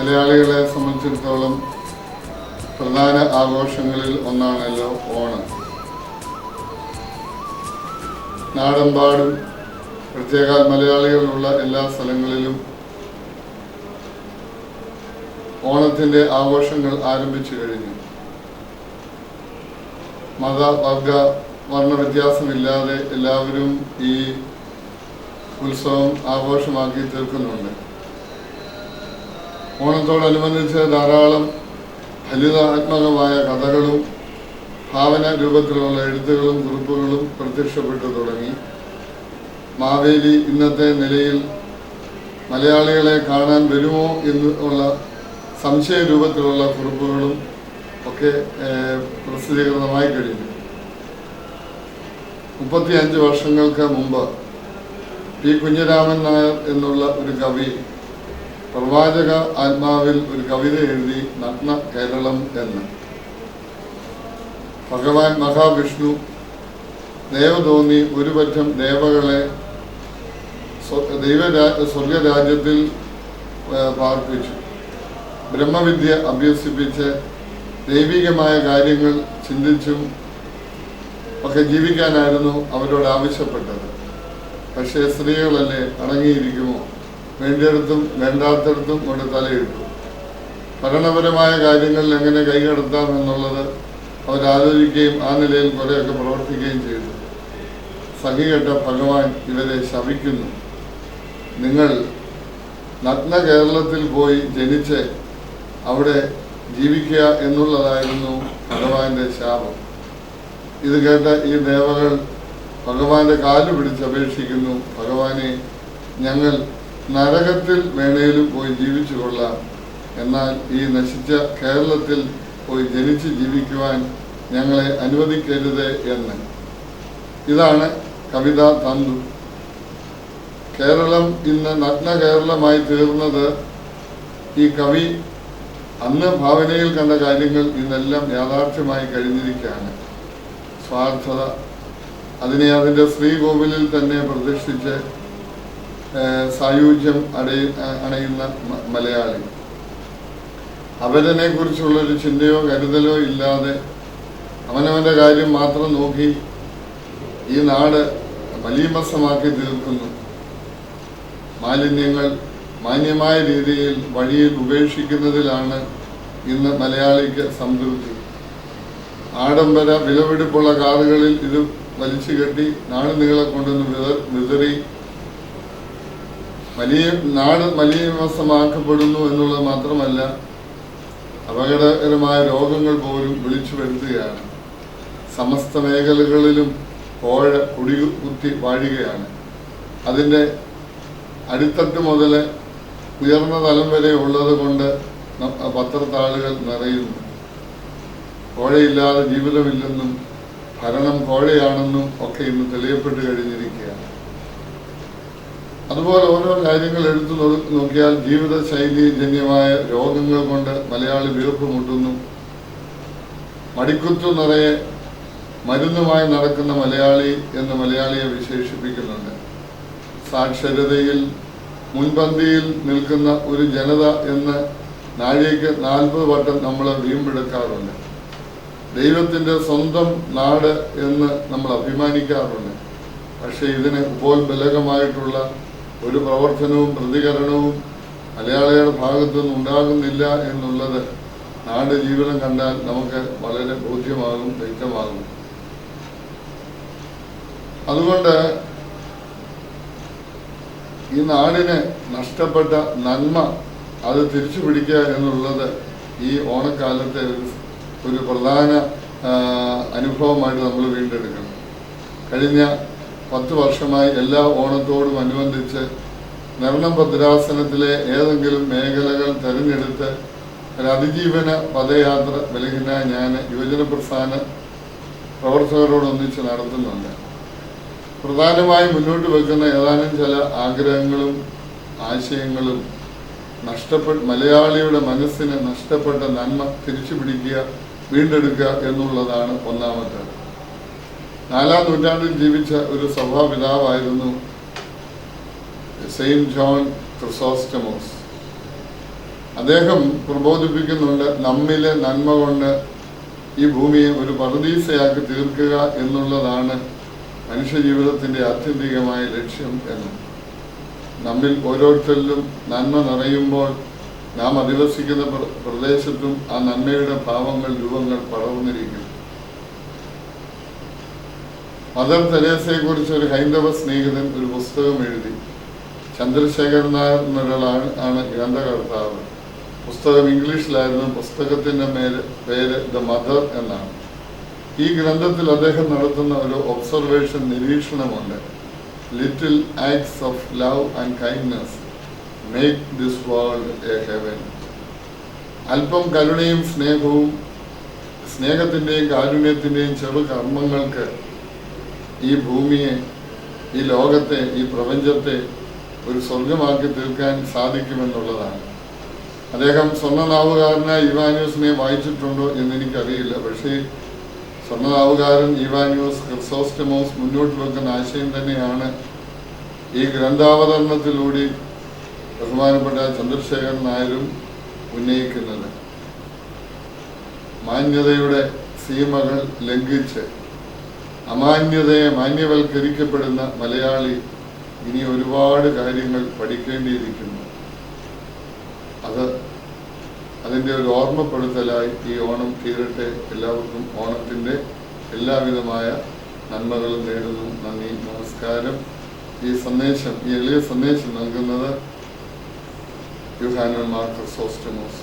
മലയാളികളെ സംബന്ധിച്ചിടത്തോളം പ്രധാന ആഘോഷങ്ങളിൽ ഒന്നാണല്ലോ ഓണം. നാടെമ്പാടും പ്രത്യേക മലയാളികളുള്ള എല്ലാ സ്ഥലങ്ങളിലും ഓണത്തിൻ്റെ ആഘോഷങ്ങൾ ആരംഭിച്ചു കഴിഞ്ഞു. മത വർഗ വർണ്ണ വ്യത്യാസമില്ലാതെ എല്ലാവരും ഈ ഉത്സവം ആഘോഷമാക്കി തീർക്കുന്നുണ്ട്. ഓണത്തോടനുബന്ധിച്ച് ധാരാളം ഫലിതാത്മകമായ കഥകളും ഭാവന രൂപത്തിലുള്ള എഴുത്തുകളും കുറിപ്പുകളും പ്രത്യക്ഷപ്പെട്ടു തുടങ്ങി. മാവേലി ഇന്നത്തെ നിലയിൽ മലയാളികളെ കാണാൻ വരുമോ എന്നുള്ള സംശയ രൂപത്തിലുള്ള കുറിപ്പുകളും ഒക്കെ പ്രസിദ്ധീകൃതമായി കഴിഞ്ഞു. 35 വർഷങ്ങൾക്ക് മുമ്പ് പി കുഞ്ഞിരാമൻ നായർ എന്നുള്ള ഒരു കവി പ്രവാചക ആത്മാവിൽ ഒരു കവിത എഴുതി നഗ്ന കേരളം എന്ന്. ഭഗവാൻ മഹാവിഷ്ണു ദേവതോന്നി ഒരു പറ്റം ദേവകളെ സ്വർഗരാജ്യത്തിൽ പാർപ്പിച്ചു. ബ്രഹ്മവിദ്യ അഭ്യസിപ്പിച്ച് ദൈവികമായ കാര്യങ്ങൾ ചിന്തിച്ചും ഒക്കെ ജീവിക്കാനായിരുന്നു അവരോട് ആവശ്യപ്പെട്ടത്. പക്ഷേ സ്ത്രീകളല്ലേ അടങ്ങിയിരിക്കുമോ? വേണ്ടിയിടത്തും വേണ്ടാത്തടത്തും കൊണ്ട് തലയിട്ടു. ഭരണപരമായ കാര്യങ്ങളിൽ എങ്ങനെ കൈകടത്താം എന്നുള്ളത് അവരാലോചിക്കുകയും ആ നിലയിൽ കുറേയൊക്കെ പ്രവർത്തിക്കുകയും ചെയ്തു. സഹികെട്ട ഭഗവാൻ ഇവരെ ശപിക്കുന്നു. നിങ്ങൾ നഗ്ന കേരളത്തിൽ പോയി ജനിച്ച് അവിടെ ജീവിക്കുക എന്നുള്ളതായിരുന്നു ഭഗവാന്റെ ശാപം. ഇത് കേട്ട ഈ ദേവകൾ ഭഗവാന്റെ കാല് പിടിച്ചപേക്ഷിക്കുന്നു, ഭഗവാനെ, ഞങ്ങൾ നരകത്തിൽ വേണേലും പോയി ജീവിച്ചു കൊള്ളാം, എന്നാൽ ഈ നശിച്ച കേരളത്തിൽ പോയി ജനിച്ച് ജീവിക്കുവാൻ ഞങ്ങളെ അനുവദിക്കരുത് എന്ന്. ഇതാണ് കവിതാ തന്തു. കേരളം ഇന്ന് നഗ്ന കേരളമായി തീർന്നത് ഈ കവി അന്ന് ഭാവനയിൽ കണ്ട കാര്യങ്ങൾ ഇന്നെല്ലാം യാഥാർത്ഥ്യമായി കഴിഞ്ഞിരിക്കുകയാണ്. സ്വാർത്ഥത, അതിനെ അതിൻ്റെ ശ്രീകോവിലിൽ തന്നെ പ്രതിഷ്ഠിച്ച് സായുജ്യം അണയുന്ന മലയാളി, അവരനെ കുറിച്ചുള്ളൊരു ചിന്തയോ കരുതലോ ഇല്ലാതെ അവനവൻ്റെ കാര്യം മാത്രം നോക്കി ഈ നാട് മലീമസമാക്കി തീർക്കുന്നു. മാലിന്യങ്ങൾ മാന്യമായ രീതിയിൽ വഴിയിൽ ഉപേക്ഷിക്കുന്നതിലാണ് ഇന്ന് മലയാളിക്ക് സംതൃപ്തി. ആഡംബര വിലപിടിപ്പുള്ള കാറുകളിൽ ഇത് വലിച്ചു കെട്ടി നാട് നീളെ കൊണ്ടുവന്ന് വിതറി നാട് മലീമസമാക്കപ്പെടുന്നു എന്നുള്ളത് മാത്രമല്ല, അപകടകരമായ രോഗങ്ങൾ പോലും വിളിച്ചു വരുത്തുകയാണ്. സമസ്ത മേഖലകളിലും കോഴ കുടികുത്തി വാഴുകയാണ്. അതിൻ്റെ അടിത്തട്ട് മുതൽ ഉയർന്ന തലം വരെ ഉള്ളത് കൊണ്ട് പത്രത്താളുകൾ നിറയുന്നു. കോഴയില്ലാതെ ജീവിതമില്ലെന്നും ഭരണം കോഴയാണെന്നും ഒക്കെ ഇന്ന് തെളിയപ്പെട്ട് കഴിഞ്ഞിരിക്കുകയാണ്. അതുപോലെ ഓരോ കാര്യങ്ങൾ എടുത്തു നോക്കിയാൽ ജീവിതശൈലി ജന്യമായ രോഗങ്ങൾ കൊണ്ട് മലയാളി വീർപ്പുമുട്ടുന്നു. മടിക്കുത്തു നിറയെ മരുന്നുമായി നടക്കുന്ന മലയാളി എന്ന് മലയാളിയെ വിശേഷിപ്പിക്കുന്നുണ്ട്. സാക്ഷരതയിൽ മുൻപന്തിയിൽ നിൽക്കുന്ന ഒരു ജനത എന്ന് നാഴികയ്ക്ക് 40 വട്ടം നമ്മൾ വീമ്പെടുക്കാറുണ്ട്. ദൈവത്തിൻ്റെ സ്വന്തം നാട് എന്ന് നമ്മൾ അഭിമാനിക്കാറുണ്ട്. പക്ഷേ ഇതിന് ഉപോത്ബലകമായിട്ടുള്ള ഒരു പ്രവർത്തനവും പ്രതികരണവും മലയാളികളുടെ ഭാഗത്തുനിന്ന് ഉണ്ടാകുന്നില്ല എന്നുള്ളത് നാട് ജീവിതം കണ്ടാൽ നമുക്ക് വളരെ ബോധ്യമാകും, വ്യക്തമാകും. അതുകൊണ്ട് ഈ നാടിന് നഷ്ടപ്പെട്ട നന്മ അത് തിരിച്ചു പിടിക്കുക എന്നുള്ളത് ഈ ഓണക്കാലത്തെ ഒരു പ്രധാന അനുഭവമായിട്ട് നമ്മൾ വീണ്ടെടുക്കണം. കഴിഞ്ഞ 10 വർഷമായി എല്ലാ ഓണത്തോടും അനുബന്ധിച്ച് നിർണം ഭദ്രാസനത്തിലെ ഏതെങ്കിലും മേഖലകൾ തിരഞ്ഞെടുത്ത് ഒരു അതിജീവന പദയാത്ര ബലഹീന ഞാൻ യുവജന പ്രസ്ഥാന പ്രവർത്തകരോടൊന്നിച്ച് നടത്തുന്നുണ്ട്. പ്രധാനമായും മുന്നോട്ട് വെക്കുന്ന ഏതാനും ചില ആഗ്രഹങ്ങളും ആശയങ്ങളും മലയാളിയുടെ മനസ്സിന് നഷ്ടപ്പെട്ട നന്മ തിരിച്ചു പിടിക്കുക, വീണ്ടെടുക്കുക എന്നുള്ളതാണ് ഒന്നാമത്തേത്. 4-ാം നൂറ്റാണ്ടിൽ ജീവിച്ച ഒരു സഭാപിതാവായിരുന്നു സെയിന്റ് ജോൺ ക്രിസോസ്റ്റമോസ്. അദ്ദേഹം പ്രബോധിപ്പിക്കുന്നുണ്ട്, നമ്മിലെ നന്മ കൊണ്ട് ഈ ഭൂമിയെ ഒരു പറുദീസയാക്കി തീർക്കുക എന്നുള്ളതാണ് മനുഷ്യജീവിതത്തിൻ്റെ ആത്യന്തികമായ ലക്ഷ്യം എന്ന്. നമ്മിൽ ഓരോരുത്തരിലും നന്മ നിറയുമ്പോൾ നാം അധിവസിക്കുന്ന പ്രദേശത്തും ആ നന്മയുടെ ഭാവങ്ങൾ, രൂപങ്ങൾ പടർന്നിരിക്കും. മദർ തെരേസയെക്കുറിച്ച് ഒരു ഹൈന്ദവ സ്നേഹിതൻ ഒരു പുസ്തകം എഴുതി. ചന്ദ്രശേഖരൻ നായർ എന്നൊരാളാണ് ഗ്രന്ഥകർത്താവ്. പുസ്തകം ഇംഗ്ലീഷിലായിരുന്നു. പുസ്തകത്തിൻ്റെ പേര് ദ മദർ എന്നാണ്. ഈ ഗ്രന്ഥത്തിൽ അദ്ദേഹം നടത്തുന്ന ഒരു ഒബ്സർവേഷൻ, നിരീക്ഷണമുണ്ട്. Little acts of love and kindness make this world a heaven. അല്പം കരുണയും സ്നേഹത്തിൻ്റെയും കാരുണ്യത്തിൻ്റെയും ചെറു കർമ്മങ്ങൾക്ക് ഈ ഭൂമിയെ, ഈ ലോകത്തെ, ഈ പ്രപഞ്ചത്തെ ഒരു സ്വർഗമാക്കി തീർക്കാൻ സാധിക്കുമെന്നുള്ളതാണ്. അദ്ദേഹം സ്വർണ്ണനാവുകാരനായ ഇവാനിയോസിനെ വായിച്ചിട്ടുണ്ടോ എന്നെനിക്കറിയില്ല. പക്ഷേ സ്വർണ്ണനാവുകാരൻ ഇവാനിയോസ് ക്രിസോസ്റ്റമോസ് മുന്നോട്ട് വെക്കുന്ന ആശയം തന്നെയാണ് ഈ ഗ്രന്ഥാവതരണത്തിലൂടെ ബഹുമാനപ്പെട്ട ചന്ദ്രശേഖരൻ നായരും ഉന്നയിക്കുന്നത്. മാന്യതയുടെ സീമകൾ ലംഘിച്ച് അമാന്യതയെ മാന്യവൽക്കരിക്കപ്പെടുന്ന മലയാളി ഇനി ഒരുപാട് കാര്യങ്ങൾ പഠിക്കേണ്ടിയിരിക്കുന്നു. അതിൻ്റെ ഒരു ഓർമ്മപ്പെടുത്തലായി ഈ ഓണം തീരട്ടെ. എല്ലാവർക്കും ഓണത്തിൻ്റെ എല്ലാവിധമായ നന്മകളും നേടുന്നു. നന്ദി, നമസ്കാരം. ഈ എളിയ സന്ദേശം നൽകുന്നത് യോഹന്നാൻ മാർ ക്രിസോസ്റ്റമോസ്.